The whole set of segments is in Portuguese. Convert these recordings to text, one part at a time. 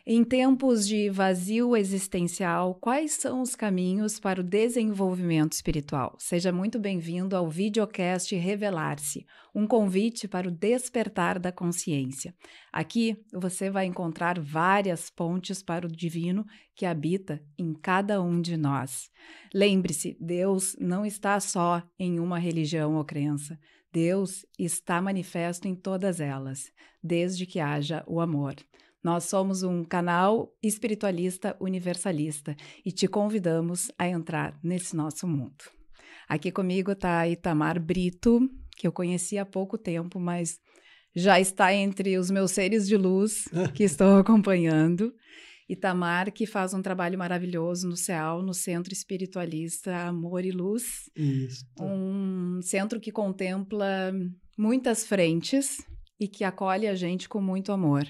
Em tempos de vazio existencial, quais são os caminhos para o desenvolvimento espiritual? Seja muito bem-vindo ao videocast Revelar-se, um convite para o despertar da consciência. Aqui você vai encontrar várias pontes para o divino que habita em cada um de nós. Lembre-se, Deus não está só em uma religião ou crença. Deus está manifesto em todas elas, desde que haja o amor. Nós somos um canal espiritualista universalista e te convidamos a entrar nesse nosso mundo. Aqui comigo está Itamar Brito, que eu conheci há pouco tempo, mas já está entre os meus seres de luz que estou acompanhando. Itamar, que faz um trabalho maravilhoso no CEAL, no Centro Espiritualista Amor e Luz. Isso. Um centro que contempla muitas frentes e que acolhe a gente com muito amor.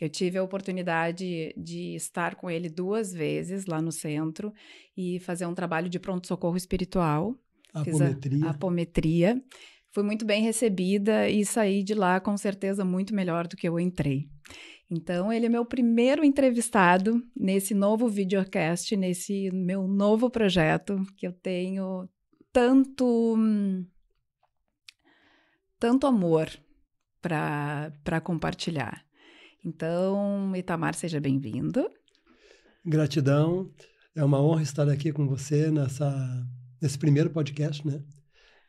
Eu tive a oportunidade de estar com ele 2 vezes lá no centro e fazer um trabalho de pronto-socorro espiritual. Apometria. Fiz a apometria. Fui muito bem recebida e saí de lá com certeza muito melhor do que eu entrei. Então, ele é meu primeiro entrevistado nesse novo videocast, nesse meu novo projeto, que eu tenho tanto amor para compartilhar. Então, Itamar, seja bem-vindo. Gratidão. É uma honra estar aqui com você nesse primeiro podcast, né?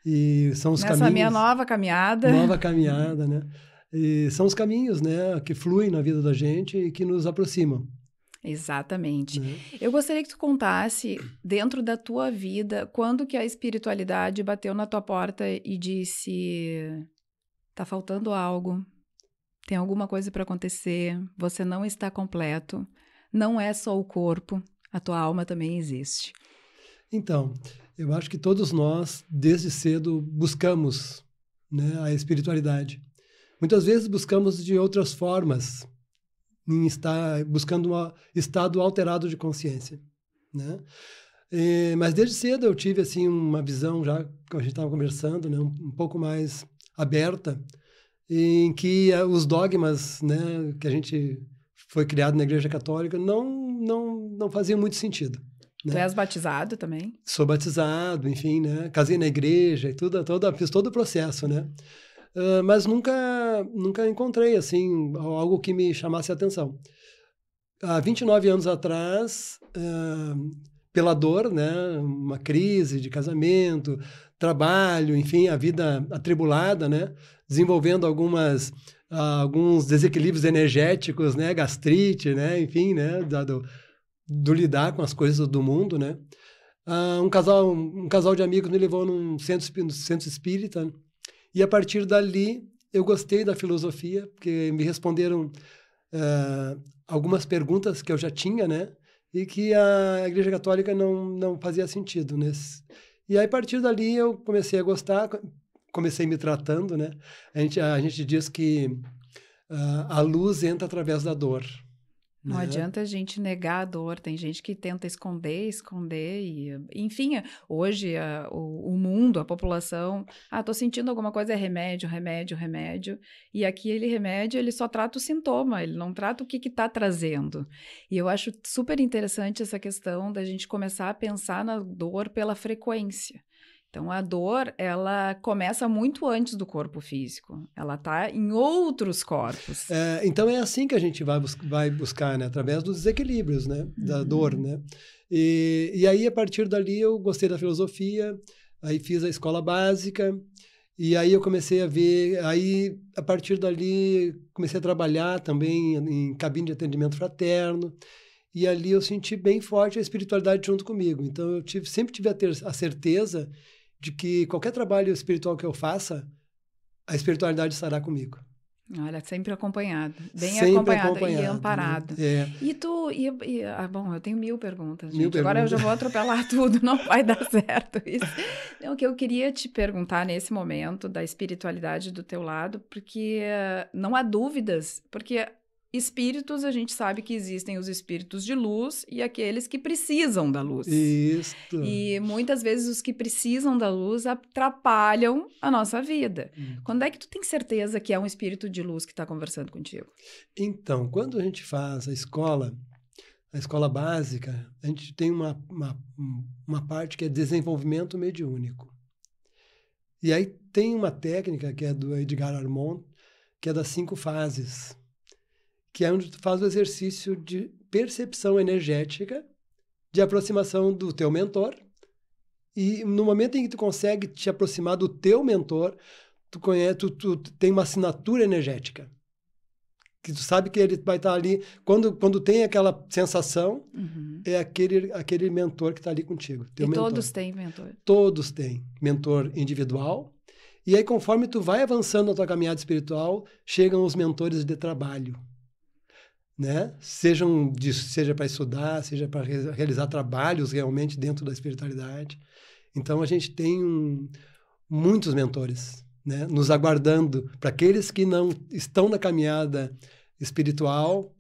E são os caminhos... Nessa minha nova caminhada. Nova caminhada, né? E são os caminhos, né, que fluem na vida da gente e que nos aproximam. Exatamente. Eu gostaria que tu contasse, dentro da tua vida, quando que a espiritualidade bateu na tua porta e disse, tá faltando algo, tem alguma coisa para acontecer, você não está completo, não é só o corpo, a tua alma também existe. Então, eu acho que todos nós, desde cedo, buscamos, né, a espiritualidade. Muitas vezes buscamos de outras formas, buscando um estado alterado de consciência, né? Mas desde cedo eu tive assim uma visão, já que a gente estava conversando, né, um pouco mais aberta, em que os dogmas, né, que a gente foi criado na Igreja Católica não faziam muito sentido. Né? Tu és batizado também? Sou batizado, enfim, né? Casei na igreja e fiz todo o processo, né? Mas nunca encontrei, assim, algo que me chamasse a atenção. Há 29 anos atrás, pela dor, né? Uma crise de casamento, trabalho, enfim, a vida atribulada, né? Desenvolvendo alguns desequilíbrios energéticos, né? Gastrite, né? Enfim, né? Do lidar com as coisas do mundo, né? Um casal de amigos me levou num centro espírita, e a partir dali eu gostei da filosofia, porque me responderam algumas perguntas que eu já tinha, né? E que a Igreja Católica não fazia sentido, né? E aí, a partir dali eu comecei a gostar, comecei me tratando, né? A gente diz que a luz entra através da dor. Não adianta a gente negar a dor, tem gente que tenta esconder, e, enfim, hoje o mundo, a população, tô sentindo alguma coisa, é remédio, e aquele remédio, ele só trata o sintoma, ele não trata o que está trazendo. E eu acho super interessante essa questão da gente começar a pensar na dor pela frequência. Então, a dor, ela começa muito antes do corpo físico. Ela está em outros corpos. Então, é assim que a gente vai buscar, né? Através dos desequilíbrios, né? Da dor, né? E aí, a partir dali, eu gostei da filosofia, aí fiz a escola básica, e aí eu comecei a ver... Aí, a partir dali, comecei a trabalhar também em cabine de atendimento fraterno, e ali eu senti bem forte a espiritualidade junto comigo. Então, eu sempre tive a certeza de que qualquer trabalho espiritual que eu faça, a espiritualidade estará comigo. Olha, sempre acompanhado, bem sempre acompanado e amparado. Né? E tu, bom, eu tenho 1000 perguntas, gente. 1000 perguntas. Agora eu já vou atropelar tudo, não vai dar certo isso. Não, o que eu queria te perguntar nesse momento da espiritualidade do teu lado, porque não há dúvidas, porque espíritos, a gente sabe que existem os espíritos de luz e aqueles que precisam da luz. Isso. E muitas vezes os que precisam da luz atrapalham a nossa vida. Quando é que tu tem certeza que é um espírito de luz que está conversando contigo? Então, quando a gente faz a escola básica, a gente tem uma parte que é desenvolvimento mediúnico. E aí tem uma técnica que é do Edgar Armond, que é das 5 fases, que é onde tu faz o exercício de percepção energética, de aproximação do teu mentor, e no momento em que tu consegue te aproximar do teu mentor, tu tem uma assinatura energética, que tu sabe que ele vai estar ali, quando tem aquela sensação, é aquele mentor que está ali contigo, teu mentor. Todos têm mentor? Todos têm mentor individual, e aí conforme tu vai avançando na tua caminhada espiritual, chegam os mentores de trabalho, né? Seja para estudar, seja para realizar trabalhos realmente dentro da espiritualidade. Então a gente tem muitos mentores, né? Nos aguardando, para aqueles que não estão na caminhada espiritual,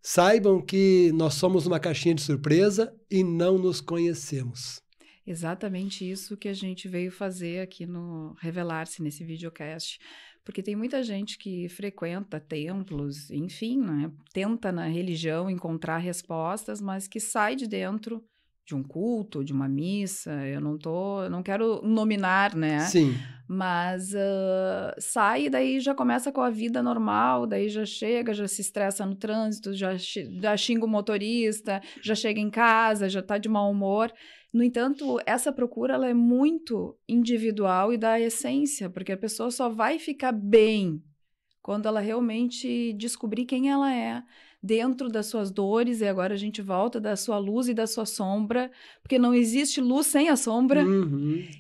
saibam que nós somos uma caixinha de surpresa e não nos conhecemos. Exatamente isso que a gente veio fazer aqui no Revelar-se, nesse videocast. Porque tem muita gente que frequenta templos, enfim, né? Tenta na religião encontrar respostas, mas que sai de dentro de um culto, de uma missa. Eu não quero nominar, né? Sim. Mas sai e daí já começa com a vida normal, daí já chega, já se estressa no trânsito, já xinga o motorista, já chega em casa, já está de mau humor. No entanto, essa procura ela é muito individual e da essência, porque a pessoa só vai ficar bem quando ela realmente descobrir quem ela é, dentro das suas dores, e agora a gente volta da sua luz e da sua sombra, porque não existe luz sem a sombra.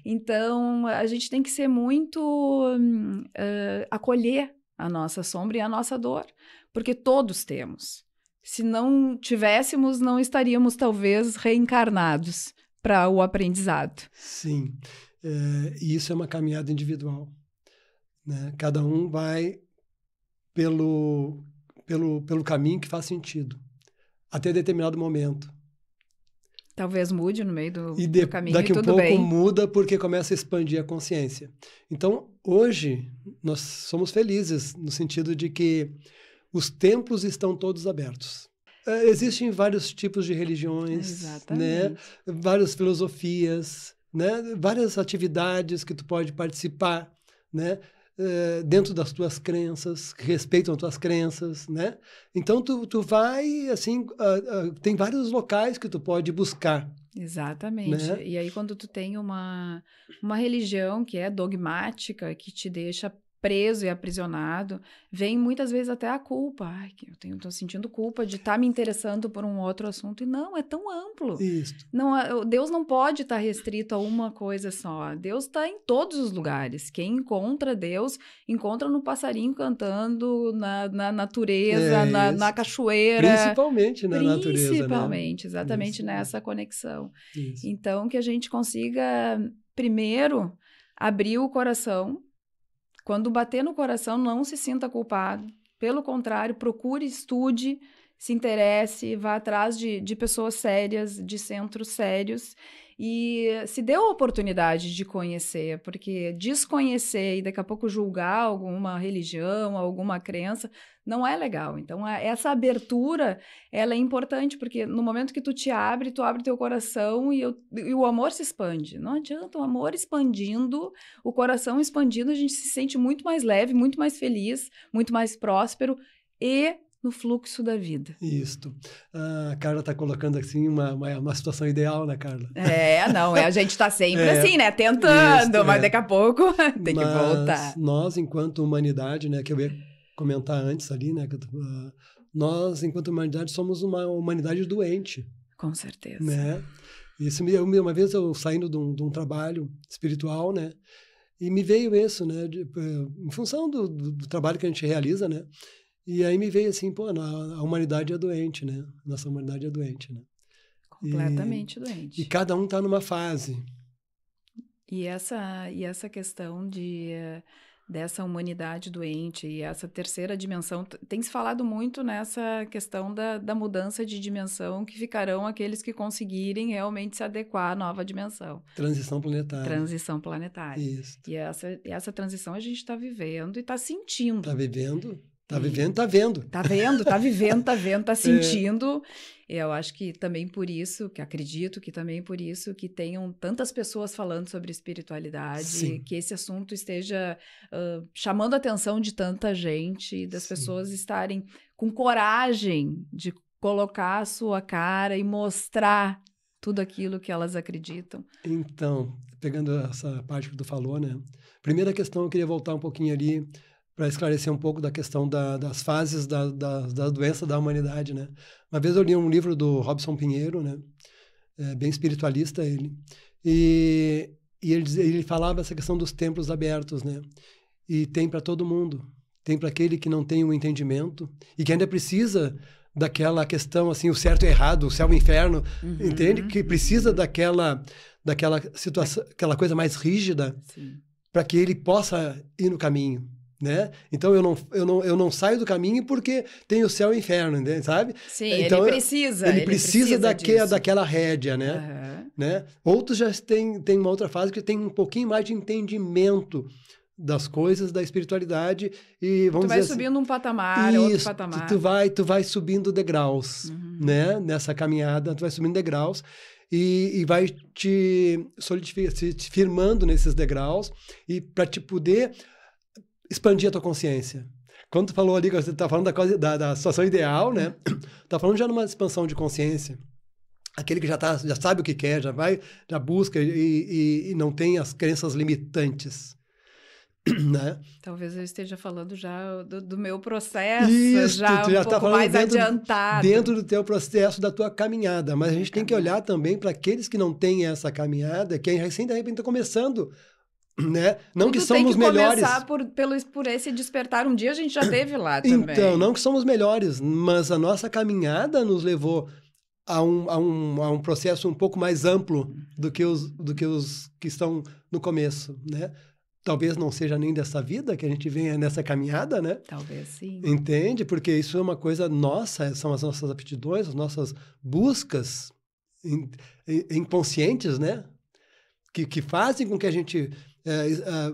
Então, a gente tem que ser muito... acolher a nossa sombra e a nossa dor, porque todos temos. Se não tivéssemos, não estaríamos, talvez, reencarnados para o aprendizado. Sim, e isso é uma caminhada individual, né? Cada um vai pelo caminho que faz sentido, até determinado momento. Talvez mude no meio do caminho daqui e tudo pouco bem. Muda porque começa a expandir a consciência. Então, hoje, nós somos felizes no sentido de que os templos estão todos abertos. Existem vários tipos de religiões, né? Várias filosofias, né? Várias atividades que tu pode participar, né? Dentro das tuas crenças, que respeitam as tuas crenças, né? Então, tu vai, assim, tem vários locais que tu pode buscar. Exatamente. Né? E aí, quando tu tem uma religião que é dogmática, que te deixa preso e aprisionado, vem muitas vezes até a culpa. Ai, eu tô sentindo culpa de estar me interessando por um outro assunto. E não, é tão amplo. Isso. Não, Deus não pode estar restrito a uma coisa só. Deus está em todos os lugares. Quem encontra Deus, encontra no passarinho cantando, na natureza, na cachoeira. Principalmente na natureza, né? Principalmente, exatamente Isso. Nessa conexão. Isso. Então, que a gente consiga, primeiro, abrir o coração. Quando bater no coração, não se sinta culpado. Pelo contrário, procure, estude, se interesse, vá atrás de pessoas sérias, de centros sérios e se dê a oportunidade de conhecer, porque desconhecer e daqui a pouco julgar alguma religião, alguma crença, não é legal. Então, essa abertura, ela é importante, porque no momento que tu abre teu coração e o amor se expande. Não adianta, o amor expandindo, o coração expandindo, a gente se sente muito mais leve, muito mais feliz, muito mais próspero e no fluxo da vida. Isso. A Carla está colocando assim uma situação ideal, né, Carla? A gente está sempre assim, né? Tentando, mas daqui a pouco tem que voltar. Nós, enquanto humanidade, né, que eu ia comentar antes ali, né, nós, enquanto humanidade, somos uma humanidade doente. Com certeza. Né? Uma vez eu saindo de um trabalho espiritual, né, e me veio isso, né, em função do trabalho que a gente realiza, né, e aí me veio assim, a humanidade é doente, né? Nossa humanidade é doente, né? Completamente doente. E cada um está numa fase. E essa questão dessa humanidade doente. E essa terceira dimensão, tem se falado muito nessa questão da mudança de dimensão, que ficarão aqueles que conseguirem realmente se adequar à nova dimensão. Transição planetária. Transição planetária. Isso. E essa transição a gente está vivendo e está sentindo. Está vivendo, está vivendo, está vendo. Está vendo, está vivendo, está vendo, está sentindo. Eu acho que também por isso, que acredito que também por isso que tenham tantas pessoas falando sobre espiritualidade, Sim. que esse assunto esteja chamando a atenção de tanta gente, das pessoas estarem com coragem de colocar a sua cara e mostrar tudo aquilo que elas acreditam. Então, pegando essa parte que tu falou, né? Primeira questão, eu queria voltar um pouquinho ali para esclarecer um pouco da questão das fases da doença da humanidade, né? Uma vez eu li um livro do Robson Pinheiro, né? Bem espiritualista ele. E ele falava essa questão dos templos abertos, né? E tem para todo mundo. Tem para aquele que não tem um entendimento e que ainda precisa daquela questão, assim, o certo e errado, o céu e o inferno, entende? Que precisa daquela situação, aquela coisa mais rígida para que ele possa ir no caminho. Né? Então eu não saio do caminho porque tem o céu e o inferno, né? Sabe? Sim, então, ele precisa daquela rédea, né? Né? Outros já têm uma outra fase que tem um pouquinho mais de entendimento das coisas, da espiritualidade e vamos dizer tu vai subindo um patamar, isso, outro patamar. Tu vai subindo degraus, né? Nessa caminhada, tu vai subindo degraus e vai te solidificando, te firmando nesses degraus e para te poder expandir a tua consciência. Quando tu falou ali, que você tá falando da situação ideal, né? Tá falando já numa expansão de consciência. Aquele que já sabe o que quer, já busca e não tem as crenças limitantes. Né? Talvez eu esteja falando já do meu processo, isso, já tu já pouco tá mais adiantado. Dentro do teu processo, da tua caminhada. Mas a gente tem que olhar também para aqueles que não têm essa caminhada, que recém de repente estão começando. Né? Não que somos melhores. Tem que começar por esse despertar. Um dia a gente já teve lá também. Então, não que somos melhores, mas a nossa caminhada nos levou a um processo um pouco mais amplo do que os que estão no começo, né? Talvez não seja nem dessa vida que a gente venha nessa caminhada, né? Talvez sim. Entende? Porque isso é uma coisa nossa, são as nossas aptidões, as nossas buscas inconscientes, né? Que fazem com que a gente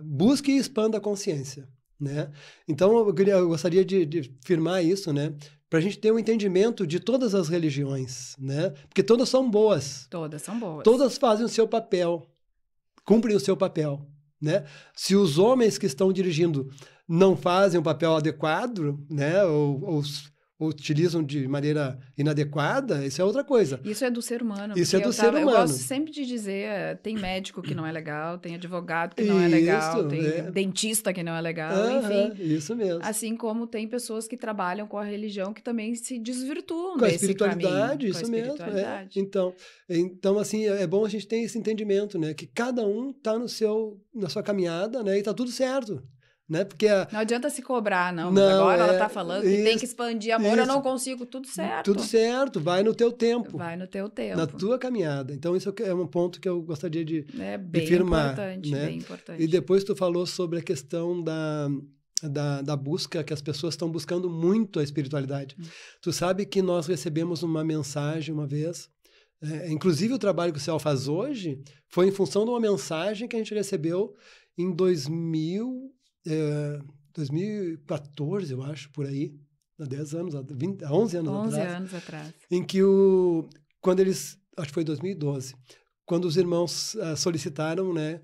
busque e expanda a consciência, né? Então, eu gostaria de firmar isso, né? Para a gente ter um entendimento de todas as religiões, né? Porque todas são boas. Todas são boas. Todas fazem o seu papel, cumprem o seu papel, né? Se os homens que estão dirigindo não fazem o papel adequado, né? Ou utilizam de maneira inadequada, isso é outra coisa. Isso é do ser humano. Isso é do ser humano. Eu gosto sempre de dizer, tem médico que não é legal, tem advogado que não é legal, tem dentista que não é legal, enfim. Isso mesmo. Assim como tem pessoas que trabalham com a religião que também se desvirtuam com a desse espiritualidade, caminho. Isso mesmo. Então, assim, é bom a gente ter esse entendimento, né? Que cada um está na sua caminhada, né? E está tudo certo. Né? Porque não adianta se cobrar, não. Mas agora ela está falando que tem que expandir amor, eu não consigo. Tudo certo. Tudo certo, vai no teu tempo. Vai no teu tempo. Na tua caminhada. Então, isso é um ponto que eu gostaria de bem firmar. Importante, né? Bem importante. E depois tu falou sobre a questão da busca, que as pessoas estão buscando muito a espiritualidade. Tu sabe que nós recebemos uma mensagem uma vez, inclusive o trabalho que o Céu faz hoje, foi em função de uma mensagem que a gente recebeu em 2014, eu acho, por aí, há 10 anos, há 11 anos atrás. 11 anos atrás. Em que acho que foi 2012, quando os irmãos solicitaram, né,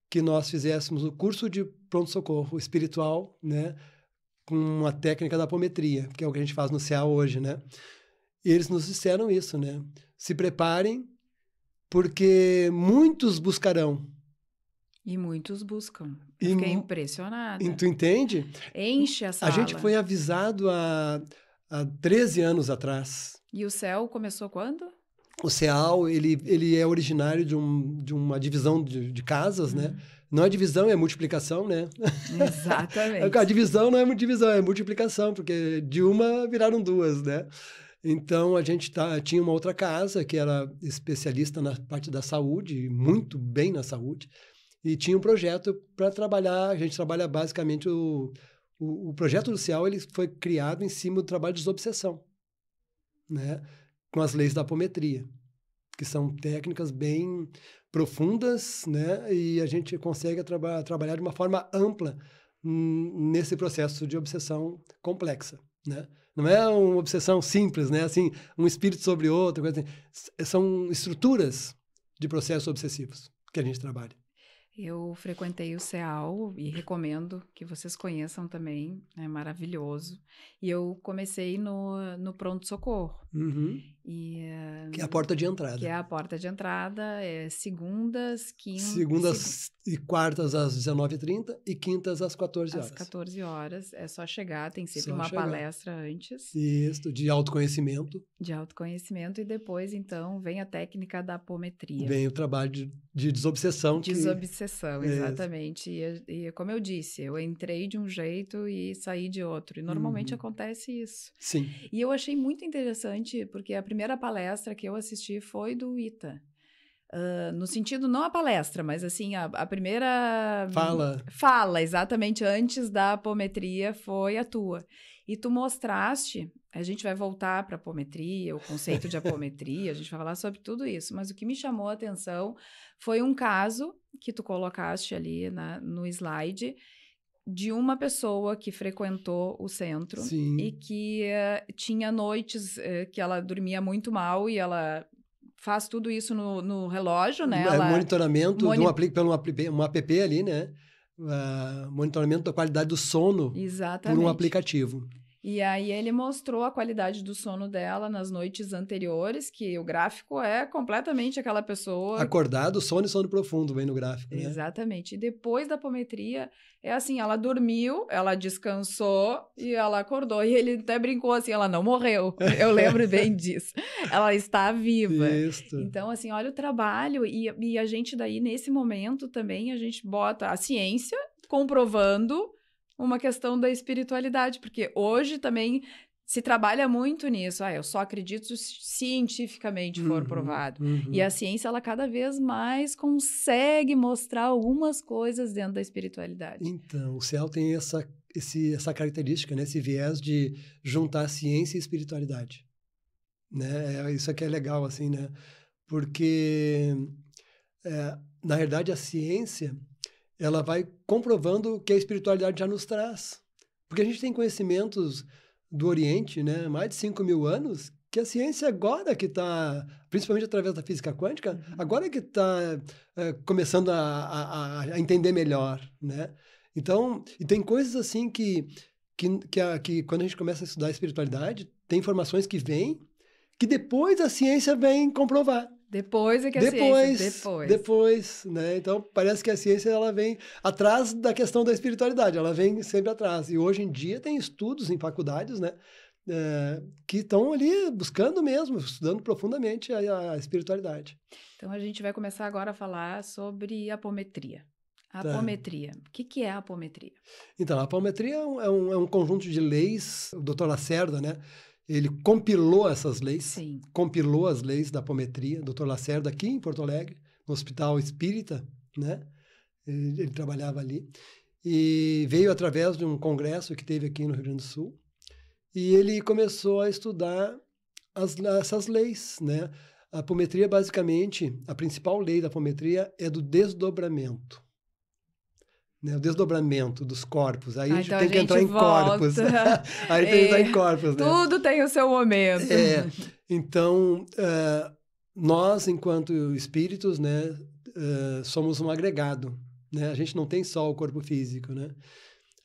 que nós fizéssemos o curso de pronto-socorro espiritual, né, com uma técnica da apometria, que é o que a gente faz no CEA hoje, né? E eles nos disseram isso, né? Se preparem, porque muitos buscarão. E muitos buscam. Eu fiquei impressionada. Tu entende? Enche a sala. A gente foi avisado há 13 anos atrás. E o CEL começou quando? O CEAL, ele é originário de uma divisão de casas, né? Não é divisão, é multiplicação, né? Exatamente. A divisão não é divisão, é multiplicação, porque de uma viraram duas, né? Então, a gente tinha uma outra casa que era especialista na parte da saúde, muito bem na saúde, e tinha um projeto para trabalhar. A gente trabalha basicamente o projeto do CIAL, ele foi criado em cima do trabalho de desobsessão, né? Com as leis da apometria, que são técnicas bem profundas, né? E a gente consegue trabalhar de uma forma ampla nesse processo de obsessão complexa, né? Não é uma obsessão simples, né? Assim, um espírito sobre outro, coisa assim. São estruturas de processos obsessivos que a gente trabalha. Eu frequentei o CEAL e recomendo que vocês conheçam também, é maravilhoso. E eu comecei no pronto-socorro. Uhum. E, Que é a porta de que entrada. é a porta de entrada, segundas, Segundas e quartas às 19h30 e quintas às 14 às horas. 14 horas. É só chegar, tem sempre Só uma chegar. palestra antes. Isso, de autoconhecimento. De autoconhecimento, e depois, então, vem a técnica da apometria. Vem o trabalho de desobsessão. Desobsessão, exatamente. E como eu disse, eu entrei de um jeito e saí de outro. E normalmente acontece isso. Sim. E eu achei muito interessante, porque a primeira palestra que eu assisti foi do Ita. No sentido, não a palestra, mas assim, a primeira... Fala, exatamente, antes da apometria foi a tua. E tu mostraste, a gente vai voltar para a apometria, o conceito de apometria, a gente vai falar sobre tudo isso, mas o que me chamou a atenção foi um caso que tu colocaste ali no slide, de uma pessoa que frequentou o centro. Sim. E que tinha noites que ela dormia muito mal e ela... faz tudo isso no relógio, né? Monitoramento pelo um app ali, né? Monitoramento da qualidade do sono. Exatamente. Por um aplicativo. E aí ele mostrou a qualidade do sono dela nas noites anteriores, que o gráfico é completamente aquela pessoa... Acordado, sono e sono profundo, vem no gráfico, né? Exatamente. E depois da apometria, é assim, ela dormiu, ela descansou e ela acordou. E ele até brincou assim, ela não morreu. Eu lembro bem disso. Ela está viva. Isso. Então, assim, olha o trabalho. E a gente daí, nesse momento também, a gente bota a ciência comprovando uma questão da espiritualidade, porque hoje também se trabalha muito nisso. Eu só acredito se cientificamente for provado. E a ciência, ela cada vez mais consegue mostrar algumas coisas dentro da espiritualidade. Então, o CEAL tem essa característica, né? Esse viés de juntar ciência e espiritualidade. Né? Isso aqui é legal, assim, né? Porque, na verdade, a ciência... ela vai comprovando o que a espiritualidade já nos traz. Porque a gente tem conhecimentos do Oriente, né, mais de 5.000 anos, que a ciência agora que está, principalmente através da física quântica, agora que está começando a entender melhor, né? Então, e tem coisas assim que quando a gente começa a estudar a espiritualidade, tem informações que vêm, que depois a ciência vem comprovar. Depois é que a ciência... Depois, né? Então, parece que a ciência ela vem atrás da questão da espiritualidade, ela vem sempre atrás. E hoje em dia tem estudos em faculdades, né? Que estão ali buscando mesmo, estudando profundamente a espiritualidade. Então, a gente vai começar agora a falar sobre apometria. Apometria. O que é a apometria? Então, a apometria é um conjunto de leis, o Dr. Lacerda, né? Ele compilou essas leis, Sim. Compilou as leis da apometria, Dr. Lacerda, aqui em Porto Alegre, no Hospital Espírita, né? Ele trabalhava ali. E veio através de um congresso que teve aqui no Rio Grande do Sul. E ele começou a estudar essas leis, né? A apometria, basicamente, a principal lei da apometria é do desdobramento. Né, o desdobramento dos corpos. Aí a gente tem que entrar em corpos. Aí tem que entrar em corpos, né? Tudo tem o seu momento. Então, nós, enquanto espíritos, né, somos um agregado. Né? A gente não tem só o corpo físico, né?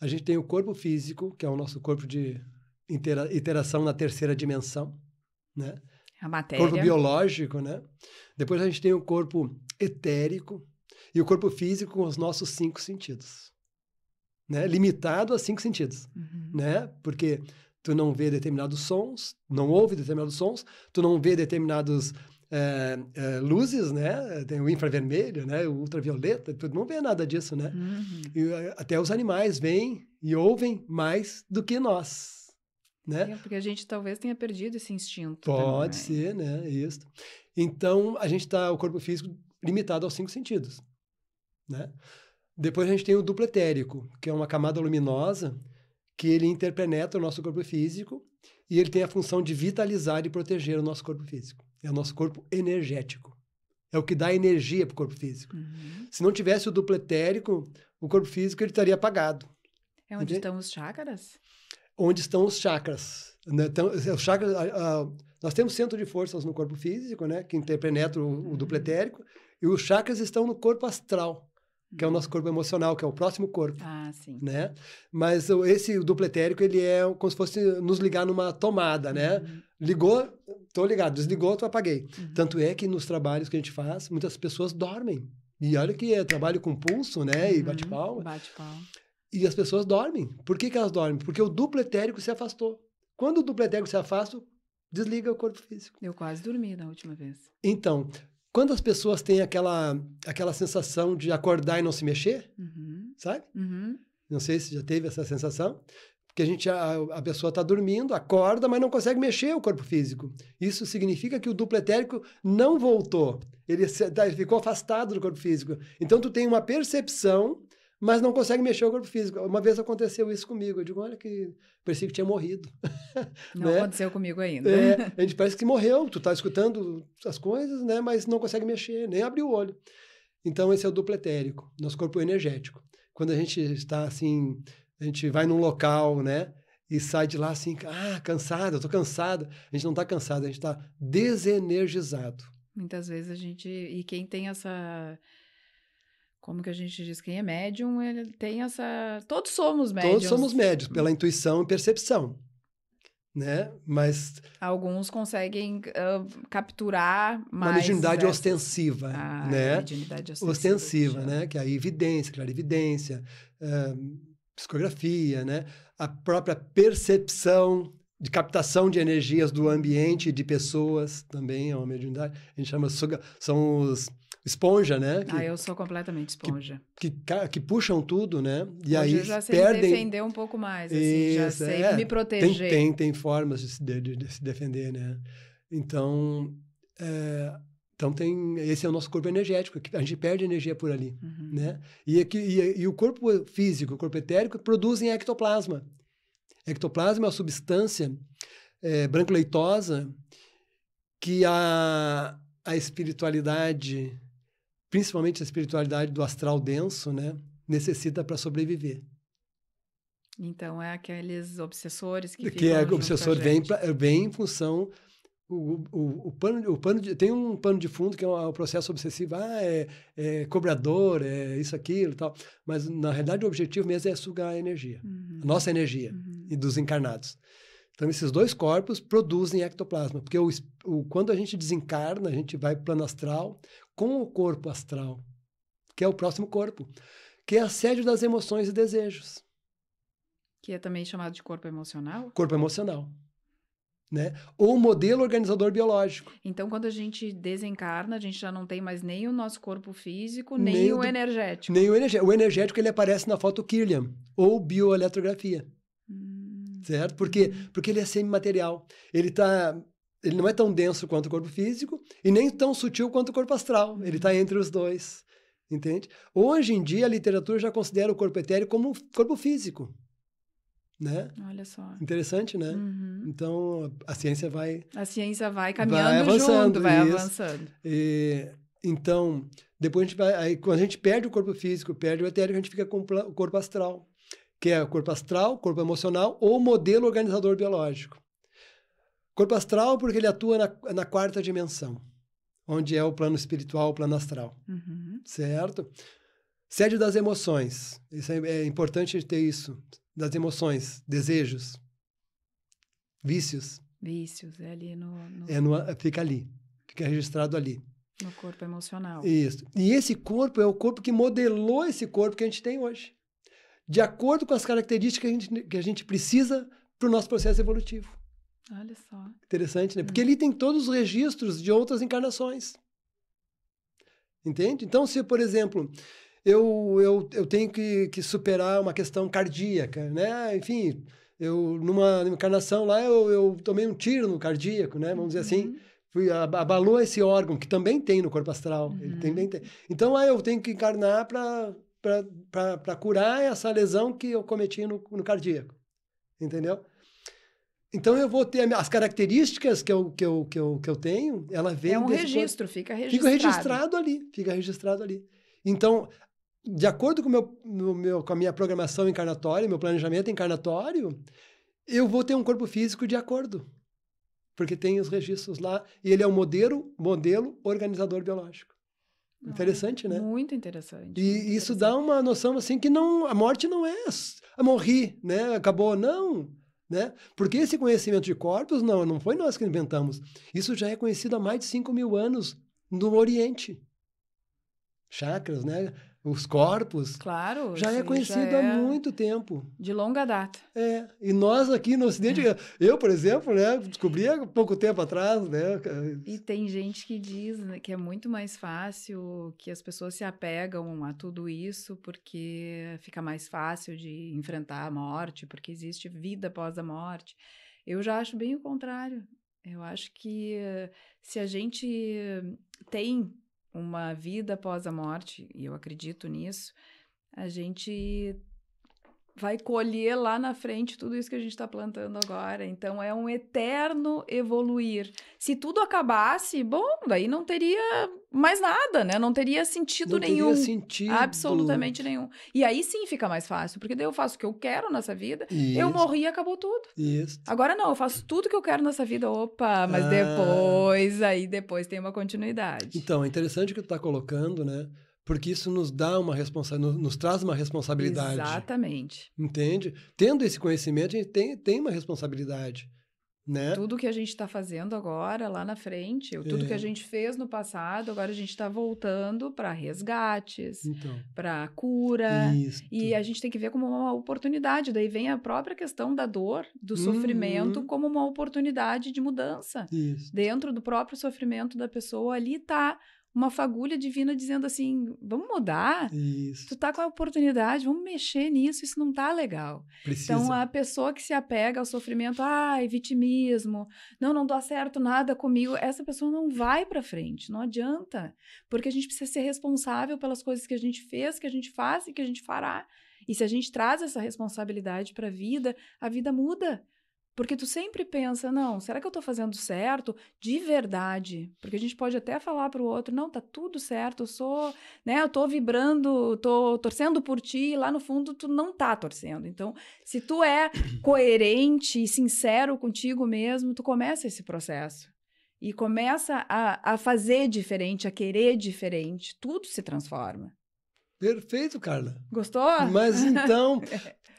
A gente tem o corpo físico, que é o nosso corpo de interação na terceira dimensão, né? A matéria. Corpo biológico, né? Depois a gente tem o corpo etérico, e o corpo físico com os nossos 5 sentidos, né? Limitado a 5 sentidos, né? Porque tu não vê determinados sons, não ouve determinados sons, tu não vê determinados luzes, né? Tem o infravermelho, né? O ultravioleta, tu não vê nada disso, né? E, até os animais veem e ouvem mais do que nós, né? Porque a gente talvez tenha perdido esse instinto. Pode ser, né? Isso. Então, a gente está, o corpo físico limitado aos 5 sentidos. né? Depois a gente tem o duplo etérico, que é uma camada luminosa que ele interpenetra o nosso corpo físico e ele tem a função de vitalizar e proteger o nosso corpo físico. É o nosso corpo energético. É o que dá energia para o corpo físico. Se não tivesse o duplo etérico, o corpo físico ele estaria apagado. É onde estão os chakras? Onde estão os chakras. Né? Então, os chakras nós temos centro de forças no corpo físico, né? Que interpenetra o duplo etérico, e os chakras estão no corpo astral, que é o nosso corpo emocional, que é o próximo corpo. Ah, sim. Né? Mas esse duplo etérico, ele é como se fosse nos ligar numa tomada, né? Ligou, tô ligado. Desligou, tô apaguei. Tanto é que nos trabalhos que a gente faz, muitas pessoas dormem. E olha que é trabalho com pulso, né? E bate-palma. Bate-palma. E as pessoas dormem. Por que elas dormem? Porque o duplo etérico se afastou. Quando o duplo etérico se afasta, desliga o corpo físico. Eu quase dormi na última vez. Então, quando as pessoas têm aquela sensação de acordar e não se mexer, sabe? Não sei se já teve essa sensação. Porque a pessoa está dormindo, acorda, mas não consegue mexer o corpo físico. Isso significa que o duplo etérico não voltou. Ele ficou afastado do corpo físico. Então, tu tem uma percepção, mas não consegue mexer o corpo físico. Uma vez aconteceu isso comigo. Eu digo, olha que parecia que tinha morrido. Não né? aconteceu comigo ainda. A gente parece que morreu. Tu tá escutando as coisas, né? Mas não consegue mexer, nem abrir o olho. Então, esse é o duplo etérico, nosso corpo energético. Quando a gente está assim, a gente vai num local, né? E sai de lá assim, cansado, eu tô cansado. A gente não tá cansado, a gente tá desenergizado. Muitas vezes a gente... E quem tem essa... Como que a gente diz? Quem é médium, ele tem essa... Todos somos médiums. Todos somos médiums, pela intuição e percepção, né? Mas... Alguns conseguem capturar mais... Uma mediunidade ostensiva, né? Mediunidade ostensiva, né? Que é a evidência, clarividência, psicografia, né? A própria percepção de captação de energias do ambiente e de pessoas também é uma mediunidade. A gente chama... São os... esponja, né? Eu sou completamente esponja. Que puxam tudo, né? E hoje aí eu já sei me defender um pouco mais, assim, já sei me proteger. Tem formas de se defender, né? Então, esse é o nosso corpo energético, a gente perde energia por ali, né? E o corpo físico, o corpo etérico, produzem ectoplasma. Ectoplasma é uma substância branco-leitosa que a espiritualidade... principalmente a espiritualidade do astral denso, né, necessita para sobreviver. Então, é aqueles obsessores que ficam que junto o obsessor com a gente. vem em função... tem um pano de fundo que é o processo obsessivo. É cobrador, é isso, aquilo e tal. Mas, na realidade, o objetivo mesmo é sugar a energia. A nossa energia e dos encarnados. Então, esses dois corpos produzem ectoplasma. Porque quando a gente desencarna, a gente vai para o plano astral com o corpo astral, que é o próximo corpo, que é a sede das emoções e desejos. Que é também chamado de corpo emocional? Corpo emocional. Né? Ou modelo organizador biológico. Então, quando a gente desencarna, a gente já não tem mais nem o nosso corpo físico, nem o energético. Nem o energético. O energético, ele aparece na foto Kirlian, ou bioeletrografia. Certo? Porque ele é semimaterial. Ele não é tão denso quanto o corpo físico e nem tão sutil quanto o corpo astral. Ele está entre os dois. Entende? Hoje em dia, a literatura já considera o corpo etéreo como corpo físico. Né? Olha só. Interessante, né? Então, a ciência vai... A ciência vai caminhando junto, vai avançando. Então, depois a gente vai... Aí, quando a gente perde o corpo físico, perde o etérico, a gente fica com o corpo astral. Que é o corpo astral, corpo emocional ou modelo organizador biológico. Corpo astral porque ele atua na quarta dimensão, onde é o plano espiritual, o plano astral. Certo? Sede das emoções. Isso é importante ter isso. Das emoções, desejos, vícios. Vícios, é ali fica ali, fica registrado ali. No corpo emocional. Isso. E esse corpo é o corpo que modelou esse corpo que a gente tem hoje. De acordo com as características que a gente precisa para o nosso processo evolutivo. Olha só. Interessante, né? Porque ele tem todos os registros de outras encarnações. Entende? Então, se, por exemplo, eu tenho que superar uma questão cardíaca, né? Enfim, numa encarnação lá, eu tomei um tiro no cardíaco, né? Vamos dizer assim. abalou esse órgão, que também tem no corpo astral. Ele também tem. Então, eu tenho que encarnar para curar essa lesão que eu cometi no cardíaco. Entendeu? Então, eu vou ter as características que eu tenho, ela vem É um desse registro, corpo. fica registrado. Fica registrado ali. Então, de acordo com a minha programação encarnatória, meu planejamento encarnatório, eu vou ter um corpo físico de acordo. Porque tem os registros lá, e ele é um modelo organizador biológico. Interessante, né? Muito interessante. E isso dá uma noção, assim, que a morte não é morri, né? Acabou, não, né? Porque esse conhecimento de corpos, não foi nós que inventamos. Isso já é conhecido há mais de 5.000 anos no Oriente. Chakras, né? Os corpos. Claro. Já é conhecido há muito tempo. De longa data. E nós aqui no Ocidente, eu, por exemplo, né, descobri há pouco tempo atrás, né? E tem gente que diz, né, que é muito mais fácil, que as pessoas se apegam a tudo isso porque fica mais fácil de enfrentar a morte, porque existe vida após a morte. Eu já acho bem o contrário. Eu acho que se a gente tem uma vida após a morte, e eu acredito nisso, a gente vai colher lá na frente tudo isso que a gente está plantando agora. Então, é um eterno evoluir. Se tudo acabasse, bom, daí não teria mais nada, né? Não teria sentido nenhum. Não teria sentido. Absolutamente nenhum. E aí sim fica mais fácil, porque daí eu faço o que eu quero nessa vida, eu morri e acabou tudo. Isso. Agora não, eu faço tudo que eu quero nessa vida, opa, mas depois tem uma continuidade. Então, é interessante o que tu está colocando, né? Porque isso nos dá nos traz uma responsabilidade. Exatamente. Entende? Tendo esse conhecimento, a gente tem uma responsabilidade, né? Tudo que a gente está fazendo agora, lá na frente, tudo que a gente fez no passado, agora a gente está voltando para resgates, para cura. E a gente tem que ver como uma oportunidade. Daí vem a própria questão da dor, do sofrimento, como uma oportunidade de mudança. Isso. Dentro do próprio sofrimento da pessoa, ali está uma fagulha divina dizendo assim, vamos mudar? Isso. Tu tá com a oportunidade, vamos mexer nisso, isso não tá legal. Precisa. Então, a pessoa que se apega ao sofrimento, vitimismo, não dá certo nada comigo, essa pessoa não vai para frente, não adianta. Porque a gente precisa ser responsável pelas coisas que a gente fez, que a gente faz e que a gente fará. E se a gente traz essa responsabilidade para a vida muda. Porque tu sempre pensa, não, será que eu tô fazendo certo? De verdade. Porque a gente pode até falar pro outro, não, tá tudo certo, eu tô vibrando, tô torcendo por ti, e lá no fundo tu não tá torcendo. Então, se tu é coerente e sincero contigo mesmo, tu começa esse processo. E começa a fazer diferente, a querer diferente. Tudo se transforma. Perfeito, Carla. Gostou? Mas então...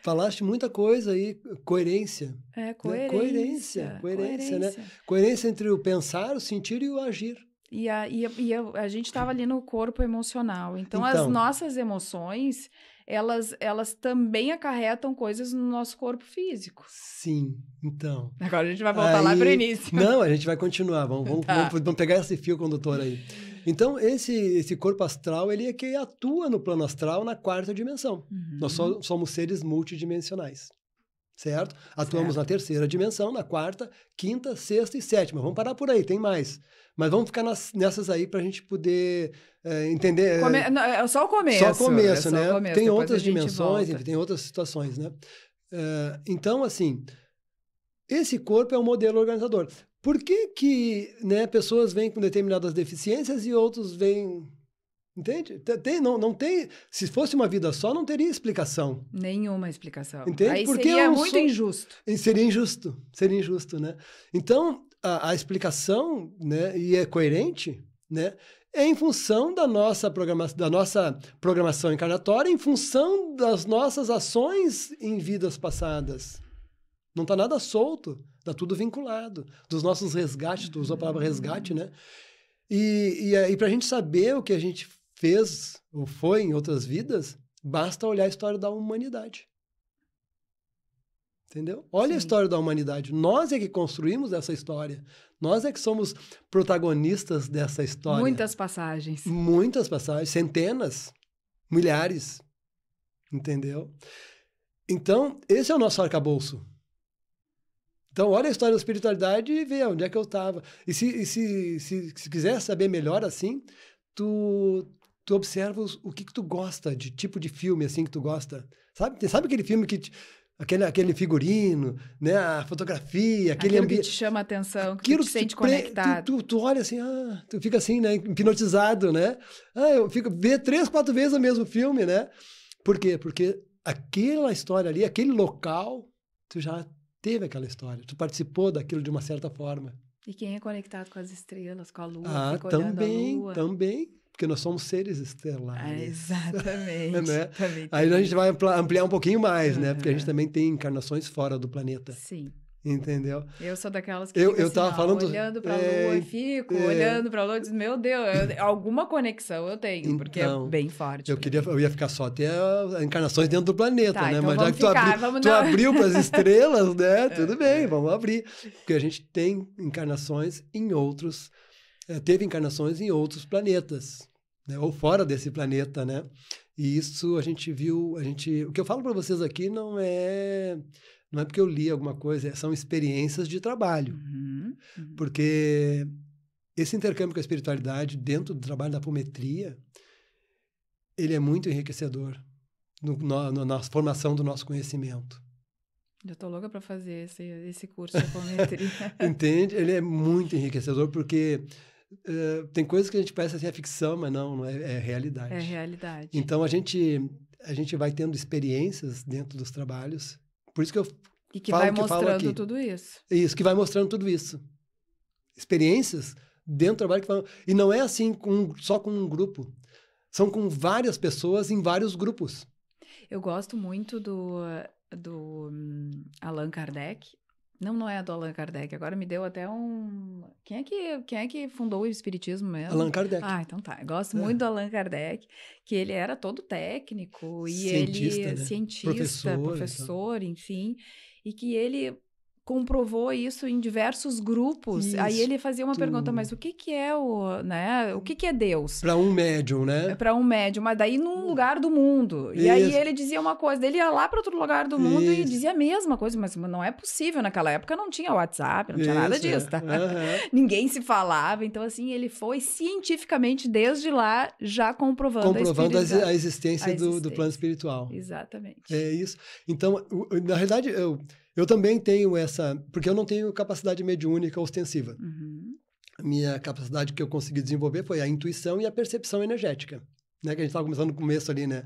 Falaste muita coisa aí, coerência. Coerência. Coerência, né? Coerência entre o pensar, o sentir e o agir. E a gente estava ali no corpo emocional. Então, as nossas emoções, elas também acarretam coisas no nosso corpo físico. Sim, então. Agora a gente vai voltar lá para o início. Não, a gente vai continuar. Vamos pegar esse fio condutor aí. Então, esse corpo astral, ele é que atua no plano astral na 4ª dimensão. Nós somos seres multidimensionais, certo? Atuamos na 3ª dimensão, na 4ª, 5ª, 6ª e 7ª. Vamos parar por aí, tem mais. Mas vamos ficar nessas aí para a gente poder entender... É só o começo. Só o começo, né? Tem outras dimensões, volta. tem outras situações, né? Então, assim, esse corpo é um modelo organizador. Por que né, pessoas vêm com determinadas deficiências e outros vêm... Entende? Não tem... Se fosse uma vida só, não teria explicação. Nenhuma explicação. Entende? Aí porque seria muito injusto. Seria injusto, né? Então, a explicação, né, e é coerente, né, é em função da nossa programação encarnatória, em função das nossas ações em vidas passadas. Não está nada solto, está tudo vinculado. Dos nossos resgates, tu usou a palavra resgate, né? E para a gente saber o que a gente fez ou foi em outras vidas, basta olhar a história da humanidade. Entendeu? Olha a história da humanidade. Nós é que construímos essa história. Nós é que somos protagonistas dessa história. Muitas passagens. Muitas passagens, centenas, milhares. Entendeu? Então, esse é o nosso arcabouço. Então, olha a história da espiritualidade e vê onde é que eu estava. E se quiser saber melhor assim, tu observa o que tu gosta, de tipo de filme assim que tu gosta. Sabe aquele filme que... Aquele figurino, né? A fotografia, aquele ambiente. Que te chama a atenção, que tu te sente conectado. Tu olha assim, tu fica assim, né? Hipnotizado, né? Eu fico ver 3, 4 vezes o mesmo filme, né? Por quê? Porque aquela história ali, aquele local, tu já teve aquela história. Tu participou daquilo de uma certa forma. E quem é conectado com as estrelas, com a lua, fica olhando a lua. Também. Porque nós somos seres estelares. Exatamente. Né? Aí a gente vai ampliar um pouquinho mais, né? Porque a gente também tem encarnações fora do planeta. Sim. Entendeu? Eu sou daquelas que eu tava falando, olhando para a lua, fico olhando para a lua e diz, meu Deus, alguma conexão eu tenho, então, porque é bem forte. Eu ia ficar só até encarnações dentro do planeta, né? Então mas já que tu abriu para as estrelas, né? Tudo bem, vamos abrir. Porque a gente tem encarnações em outros... teve encarnações em outros planetas, né? Ou fora desse planeta, né? E isso a gente viu... O que eu falo para vocês aqui não é porque eu li alguma coisa, são experiências de trabalho. Porque esse intercâmbio com a espiritualidade dentro do trabalho da apometria, ele é muito enriquecedor na formação do nosso conhecimento. Eu tô louca para fazer esse curso de apometria. Entende? Ele é muito enriquecedor porque tem coisas que a gente pensa assim, é ficção, mas não é realidade. É realidade. Então a gente vai tendo experiências dentro dos trabalhos. Por isso que eu E que vai mostrando tudo isso. Isso, que vai mostrando tudo isso. Experiências dentro do trabalho que vão... E não é assim só com um grupo. São com várias pessoas em vários grupos. Eu gosto muito do Allan Kardec. Não é do Allan Kardec. Agora me deu até um... Quem é que fundou o Espiritismo mesmo? Allan Kardec. Então tá. Eu gosto muito do Allan Kardec, que ele era todo técnico. E cientista, professor, enfim. E que ele comprovou isso em diversos grupos. Isso. Aí ele fazia uma pergunta, mas o que é o que é Deus? Para um médium, né? Para um médium, mas daí num lugar do mundo. E aí ele dizia uma coisa, ele ia lá para outro lugar do mundo e dizia a mesma coisa, mas não é possível. Naquela época não tinha WhatsApp, não tinha nada disso, tá? Ninguém se falava. Então, assim, ele foi cientificamente, desde lá, já comprovando a existência do plano espiritual. Exatamente. É isso. Então, na realidade, eu também tenho porque eu não tenho capacidade mediúnica ostensiva. A minha capacidade que eu consegui desenvolver foi a intuição e a percepção energética, né? Que a gente estava começando no começo ali, né?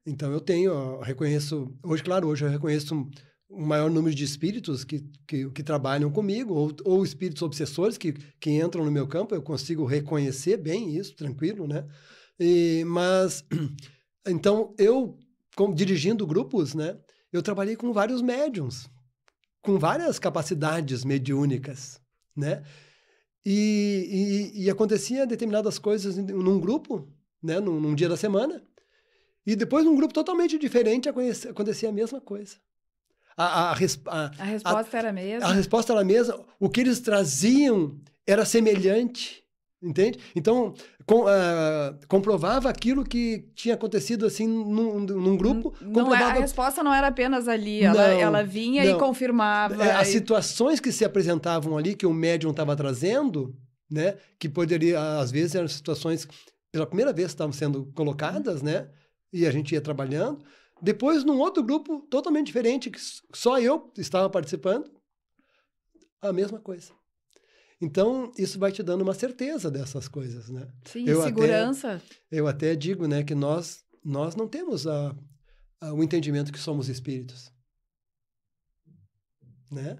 Então eu reconheço, hoje eu reconheço um maior número de espíritos que trabalham comigo, ou espíritos obsessores que entram no meu campo, eu consigo reconhecer bem isso, tranquilo, né? Então, dirigindo grupos, né? Eu trabalhei com vários médiums, com várias capacidades mediúnicas, né? E acontecia determinadas coisas num grupo, né? Num dia da semana, e depois num grupo totalmente diferente acontecia a mesma coisa. A resposta era a mesma? A resposta era a mesma. O que eles traziam era semelhante, entende? Então, comprovava aquilo que tinha acontecido assim num grupo. A resposta não era apenas ali, ela vinha e confirmava. As situações que se apresentavam ali, que o médium estava trazendo, né, que poderia, às vezes, eram situações pela primeira vez que estavam sendo colocadas, né, e a gente ia trabalhando. Depois, num outro grupo totalmente diferente, que só eu estava participando, a mesma coisa. Então, isso vai te dando uma certeza dessas coisas, né? Sim, segurança. Eu até digo, né, que nós não temos o entendimento que somos espíritos, né?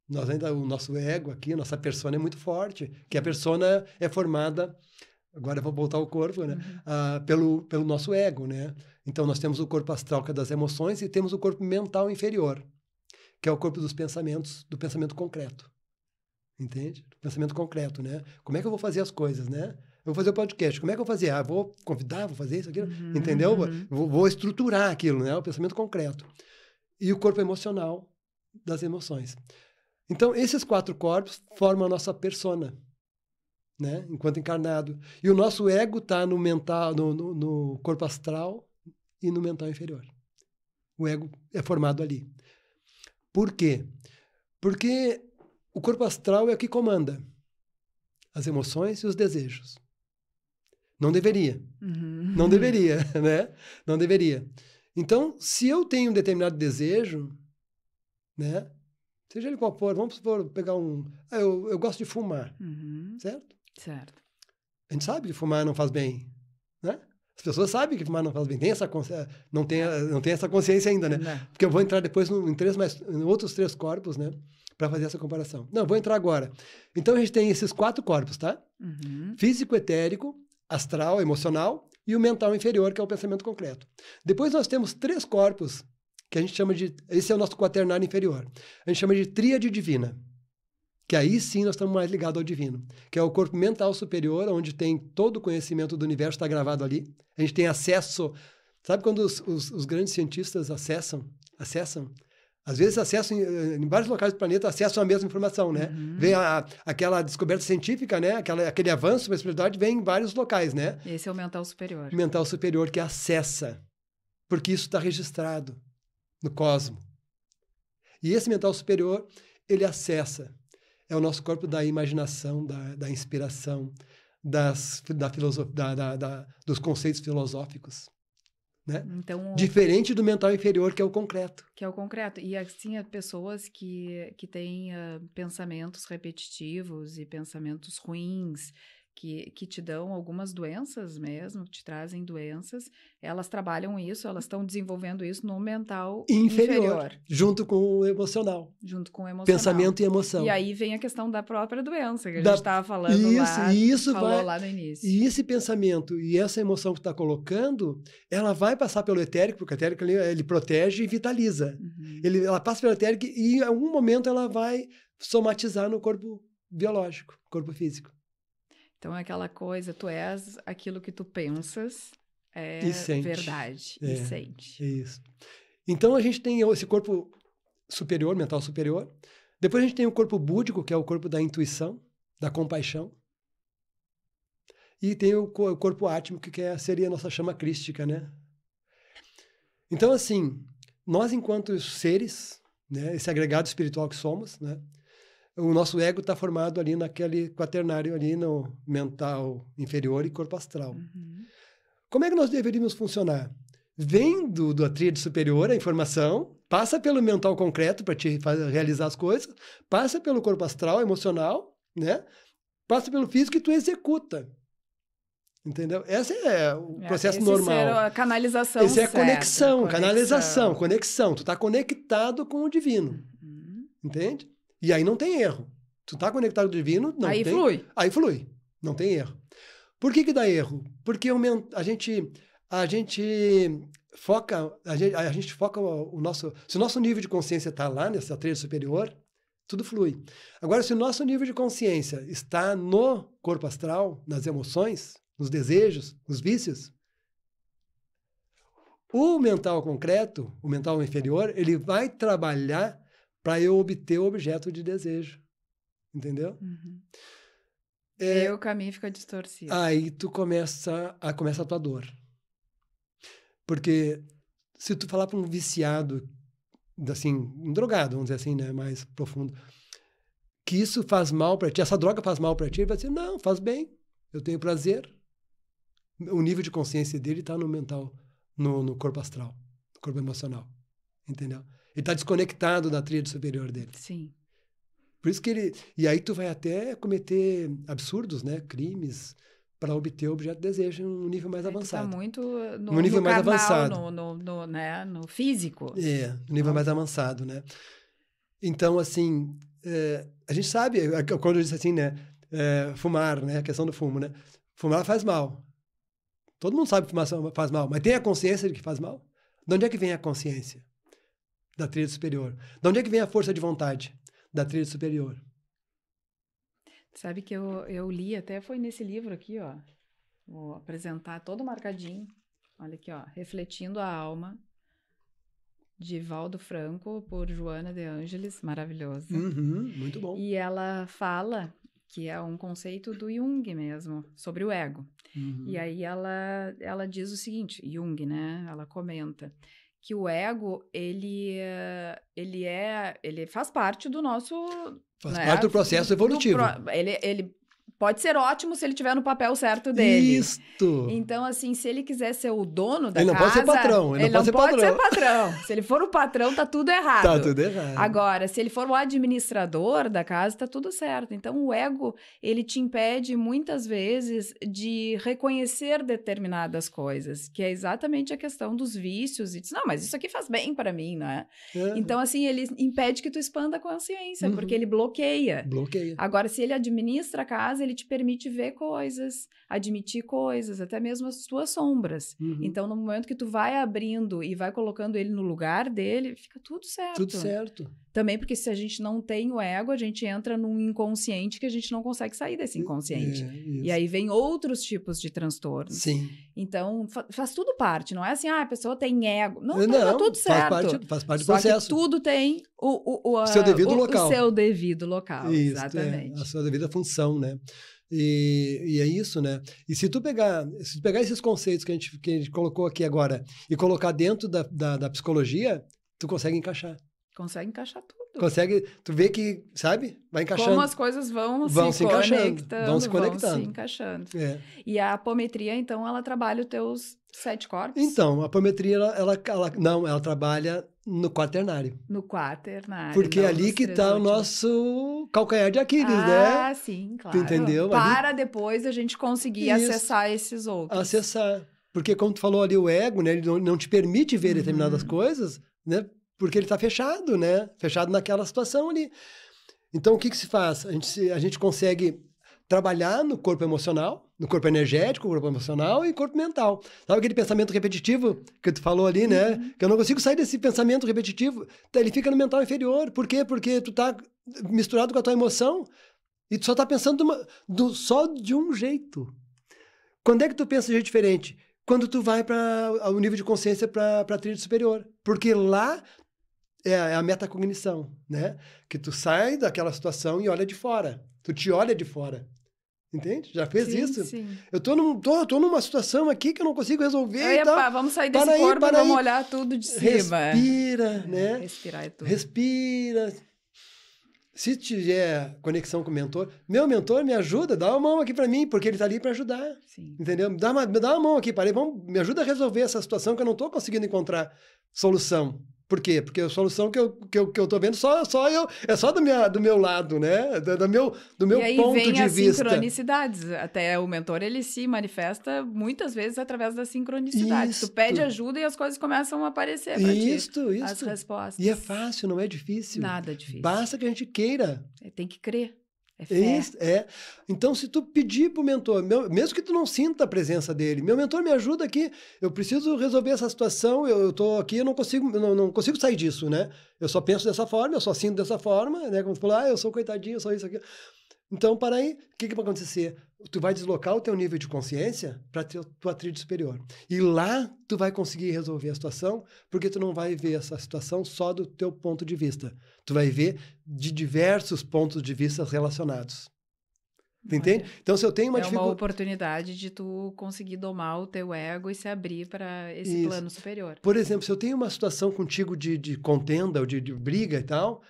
O nosso ego aqui, nossa persona é muito forte, que a persona é formada, agora eu vou voltar ao corpo, né? Pelo nosso ego, né? Então, nós temos o corpo astral, que é das emoções, e temos o corpo mental inferior, que é o corpo dos pensamentos, do pensamento concreto. Entende? Pensamento concreto, né? Como é que eu vou fazer as coisas, né? Eu vou fazer o podcast, como é que eu vou fazer? Vou convidar, vou fazer isso, aquilo, entendeu? Vou estruturar aquilo, né? O pensamento concreto. E o corpo emocional das emoções. Então, esses 4 corpos formam a nossa persona, né? Enquanto encarnado. E o nosso ego está no mental, no corpo astral e no mental inferior. O ego é formado ali. Por quê? Porque o corpo astral é o que comanda as emoções e os desejos. Não deveria. Não deveria, né? Não deveria. Então, se eu tenho um determinado desejo, né? Seja ele qual for, vamos pegar um... eu gosto de fumar, certo? Certo. A gente sabe que fumar não faz bem, né? As pessoas sabem que fumar não faz bem. Tem essa não tem essa consciência ainda, né? Não. Porque eu vou entrar depois em outros 3 corpos, né? Para fazer essa comparação. Não, vou entrar agora. Então, a gente tem esses 4 corpos, tá? Físico, etérico, astral, emocional e o mental inferior, que é o pensamento concreto. Depois nós temos 3 corpos que a gente chama de... Esse é o nosso quaternário inferior. A gente chama de tríade divina. Que aí sim nós estamos mais ligados ao divino. Que é o corpo mental superior, onde tem todo o conhecimento do universo, está gravado ali. A gente tem acesso... Sabe quando os grandes cientistas acessam? Às vezes acessam em vários locais do planeta, acessam a mesma informação, né? Vem aquela descoberta científica, né? Aquele avanço para a espiritualidade vem em vários locais, né? Esse é o mental superior. Mental superior que acessa. Porque isso está registrado no cosmos. E esse mental superior, ele acessa. É o nosso corpo da imaginação, da inspiração, dos conceitos filosóficos. Né? Então, diferente do mental inferior, que é o concreto. Que é o concreto. E assim, há pessoas que têm pensamentos repetitivos e pensamentos ruins, que te dão algumas doenças mesmo, te trazem doenças, elas trabalham isso, elas estão desenvolvendo isso no mental inferior. Junto com o emocional. Junto com o emocional. Pensamento e emoção. E aí vem a questão da própria doença, que a gente estava falando lá no início. E esse pensamento e essa emoção que está colocando, ela vai passar pelo etérico, porque o etérico ele protege e vitaliza. Ela passa pelo etérico e em algum momento ela vai somatizar no corpo biológico, corpo físico. Então, é aquela coisa, tu és aquilo que tu pensas, e sente. Verdade, e sente. É isso. Então, a gente tem esse corpo superior, mental superior. Depois a gente tem o corpo búdico, que é o corpo da intuição, da compaixão. E tem o corpo átmico, que seria a nossa chama crística, né? Então, assim, nós enquanto seres, né, esse agregado espiritual que somos, né? O nosso ego está formado ali naquele quaternário ali no mental inferior e corpo astral. Como é que nós deveríamos funcionar? Vem da tríade superior a informação, passa pelo mental concreto para te realizar as coisas, passa pelo corpo astral, emocional, né? Passa pelo físico e tu executa. Entendeu? Esse é o processo normal. Esse é a canalização. Esse é a conexão, canalização, conexão. Tu está conectado com o divino. Entende? E aí não tem erro. Tu tá conectado com o divino, não aí tem... flui. Aí flui. Não tem erro. Por que dá erro? Porque a gente foca o nosso... Se o nosso nível de consciência está lá nessa tríade superior, tudo flui. Agora, se o nosso nível de consciência está no corpo astral, nas emoções, nos desejos, nos vícios, o mental concreto, o mental inferior, ele vai trabalhar para eu obter o objeto de desejo. Entendeu? E aí o caminho fica distorcido. Aí tu começa a tua dor. Porque se tu falar para um viciado, assim, um drogado, vamos dizer assim, né, mais profundo, que isso faz mal para ti, essa droga faz mal para ti, ele vai dizer, não, faz bem, eu tenho prazer. O nível de consciência dele está no mental, no corpo astral, no corpo emocional. Entendeu? Ele está desconectado da tríade superior dele. Sim. Por isso que ele... E aí tu vai até cometer absurdos, né? Crimes, para obter o objeto de desejo em um nível mais avançado. Está muito no nível mais carnal, avançado. No físico. No nível mais avançado, né? Então, assim, a gente sabe, quando eu disse assim, né? Fumar, né? A questão do fumo, né? Fumar faz mal. Todo mundo sabe que fumar faz mal, mas tem a consciência de que faz mal? De onde é que vem a consciência? Da tríade superior. De onde é que vem a força de vontade? Da tríade superior. Sabe que eu li, até foi nesse livro aqui, ó. Vou apresentar todo marcadinho. Olha aqui, ó. Refletindo a Alma, de Valdo Franco, por Joana de Ângeles. Maravilhoso. Muito bom. E ela fala que é um conceito do Jung mesmo, sobre o ego. E aí ela diz o seguinte, Jung, né? Ela comenta que o ego, ele faz parte do nosso... Faz né, parte do processo evolutivo. Ele pode ser ótimo se ele estiver no papel certo dele. Isto! Então, assim, se ele quiser ser o dono da Ele não casa... pode ser patrão. Ele não pode ser patrão. Se ele for o patrão, tá tudo errado. Tá tudo errado. Agora, se ele for o administrador da casa, tá tudo certo. Então, o ego, ele te impede, muitas vezes, de reconhecer determinadas coisas, que é exatamente a questão dos vícios. E diz, não, mas isso aqui faz bem para mim, não é? Então, assim, ele impede que tu expanda a consciência, porque ele bloqueia. Bloqueia. Agora, se ele administra a casa, ele te permite ver coisas, admitir coisas, até mesmo as tuas sombras. Então, no momento que tu vai abrindo e vai colocando ele no lugar dele, fica tudo certo. Tudo certo. Também porque se a gente não tem o ego, a gente entra num inconsciente que a gente não consegue sair desse inconsciente. E aí vem outros tipos de transtornos. Sim. Então, faz tudo parte. Não é assim, a pessoa tem ego. Não, tá tudo certo. Faz parte do Só processo. que tudo tem o seu devido local. O seu devido local, isso, exatamente. A sua devida função, né? E é isso, né? E se tu pegar esses conceitos que a gente colocou aqui agora e colocar dentro da psicologia, tu consegue encaixar. Consegue encaixar tudo. Tu vê que, sabe? Vai encaixando. Como as coisas vão se conectando. Vão se encaixando. E a apometria, então, ela trabalha os teus 7 corpos? Então, a apometria, ela trabalha no quaternário. No quaternário. Porque é ali que está o nosso calcanhar de Aquiles, né? Ah, sim, claro. Tu entendeu? Para depois a gente conseguir acessar esses outros. Acessar. Porque, como tu falou ali, o ego, né? Ele não te permite ver determinadas coisas, né? Porque ele está fechado, né? Fechado naquela situação ali. Então, o que se faz? A gente consegue trabalhar no corpo emocional, no corpo energético, corpo emocional e corpo mental. Sabe aquele pensamento repetitivo que tu falou ali, né? Que eu não consigo sair desse pensamento repetitivo. Ele fica no mental inferior. Por quê? Porque tu tá misturado com a tua emoção e tu só tá pensando só de um jeito. Quando é que tu pensa de jeito diferente? Quando tu vai para o nível de consciência para a tríade superior. Porque lá é a metacognição, né? Que tu sai daquela situação e olha de fora. Tu te olha de fora. Entende? Já fez isso? Sim. Eu tô numa situação aqui que eu não consigo resolver. Vamos sair desse corpo e vamos olhar tudo de cima. Respira, né? Respirar é tudo. Respira. Se tiver conexão com o mentor, meu mentor me ajuda, dá uma mão aqui para mim, porque ele tá ali para ajudar. Sim. Entendeu? Dá uma mão aqui, me ajuda a resolver essa situação que eu não tô conseguindo encontrar solução. Por quê? Porque a solução que eu tô vendo é só do meu lado, né? Do meu ponto de vista. E aí vem as sincronicidades. Até o mentor, ele se manifesta muitas vezes através das sincronicidades. Tu pede ajuda e as coisas começam a aparecer pra ti. As respostas. E é fácil, não é difícil. Nada difícil. Basta que a gente queira. Tem que crer. É fé. Então, se tu pedir pro mentor, mesmo que tu não sinta a presença dele, meu mentor me ajuda aqui, eu preciso resolver essa situação, eu tô aqui, eu não consigo sair disso, né? Eu só penso dessa forma, eu só sinto dessa forma, né? Como tu falou, eu sou coitadinho, eu sou isso aqui. Então, para aí, o que vai acontecer? Tu vai deslocar o teu nível de consciência para tua tríade superior. E lá tu vai conseguir resolver a situação, porque tu não vai ver essa situação só do teu ponto de vista. Tu vai ver de diversos pontos de vista relacionados. Tu entende? Então, se eu tenho uma dificuldade... É uma oportunidade de tu conseguir domar o teu ego e se abrir para esse plano superior. Por exemplo, se eu tenho uma situação contigo de contenda ou de briga e tal,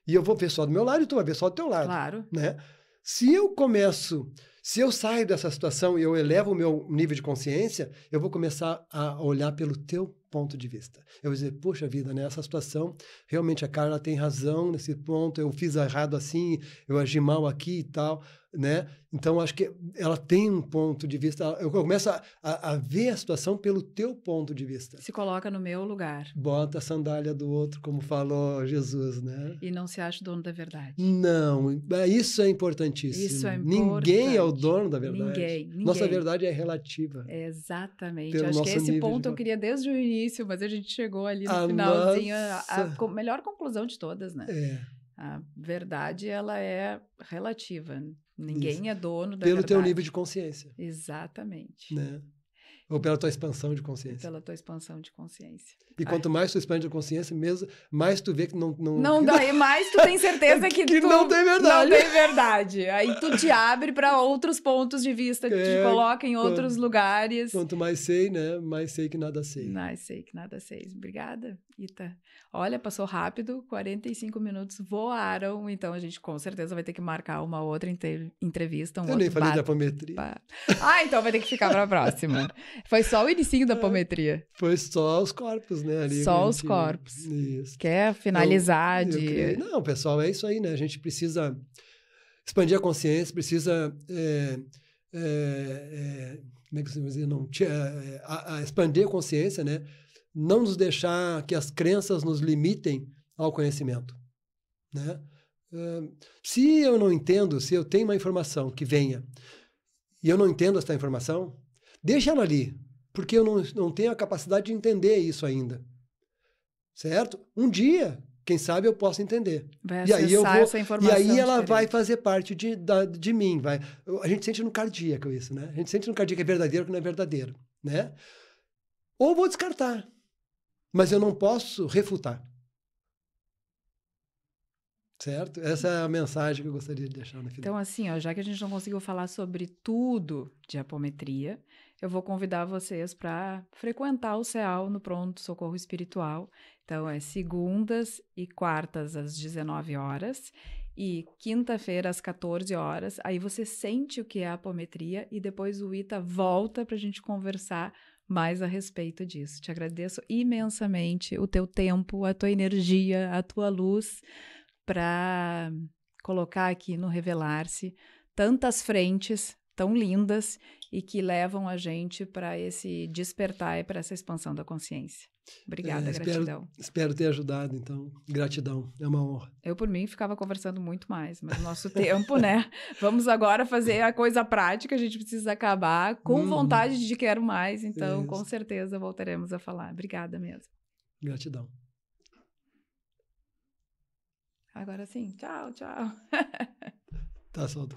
e eu vou ver só do meu lado e tu vai ver só do teu lado. Claro. Né? Se eu saio dessa situação e eu elevo o meu nível de consciência, eu vou começar a olhar pelo teu ponto de vista. Eu vou dizer, poxa vida, nessa situação, realmente a Carla tem razão nesse ponto, eu fiz errado assim, eu agi mal aqui e tal, né? Então, acho que ela tem um ponto de vista, eu começo a ver a situação pelo teu ponto de vista. Se coloca no meu lugar. Bota a sandália do outro, como falou Jesus, né? E não se acha dono da verdade. Não, isso é importantíssimo. Isso é importante. Ninguém é o dono da verdade. Ninguém. Nossa verdade é relativa. Exatamente. Acho que esse ponto eu queria desde o início, mas a gente chegou ali no finalzinho, a melhor conclusão de todas, né? A verdade, ela é relativa. Ninguém é dono da verdade. Pelo teu nível de consciência. Exatamente. Né? Ou pela tua expansão de E consciência. pela tua expansão de consciência. E quanto mais tu expande a consciência, mesmo, mais tu vê que não... Não dá, e mais tu tem certeza que tu não tem verdade. Não tem verdade. Aí tu te abre para outros pontos de vista, te coloca em outros lugares. Quanto mais sei, né? Mais sei que nada sei. Mais sei que nada sei. Obrigada, Ita. Olha, passou rápido, 45 minutos voaram, então a gente com certeza vai ter que marcar uma outra entrevista. Eu nem falei de apometria. Então vai ter que ficar para a próxima. Foi só o inicinho da apometria. Foi só os corpos, né? Ali só os corpos. Isso. Quer finalizar Não, pessoal, é isso aí, né? A gente precisa expandir a consciência, precisa... como é que se diz? Expandir a consciência, né? Não nos deixar que as crenças nos limitem ao conhecimento, né? Se eu não entendo, se eu tenho uma informação que venha e eu não entendo essa informação, deixa ela ali, porque eu não tenho a capacidade de entender isso ainda, certo? Um dia, quem sabe, eu posso entender. Vai acessar essa informação. E aí ela vai fazer parte de mim. A gente sente no cardíaco isso, né? A gente sente no cardíaco que é verdadeiro, que não é verdadeiro, né? Ou vou descartar, mas eu não posso refutar. Certo? Essa é a mensagem que eu gostaria de deixar no final. Então, assim, ó, já que a gente não conseguiu falar sobre tudo de apometria, eu vou convidar vocês para frequentar o CEAL no Pronto Socorro Espiritual. Então, é segundas e quartas às 19 horas e quinta-feira às 14 horas. Aí você sente o que é a apometria e depois o Ita volta para a gente conversar mais a respeito disso. Te agradeço imensamente o teu tempo, a tua energia, a tua luz, para colocar aqui no Revelar-se tantas frentes tão lindas e que levam a gente para esse despertar e para essa expansão da consciência. Obrigada, gratidão. Espero ter ajudado, então. Gratidão, é uma honra. Eu, por mim, ficava conversando muito mais, mas o nosso tempo, né? Vamos agora fazer a coisa prática, a gente precisa acabar com vontade de quero mais, então, com certeza, voltaremos a falar. Obrigada mesmo. Gratidão. Agora sim, tchau, tchau. Tá solto.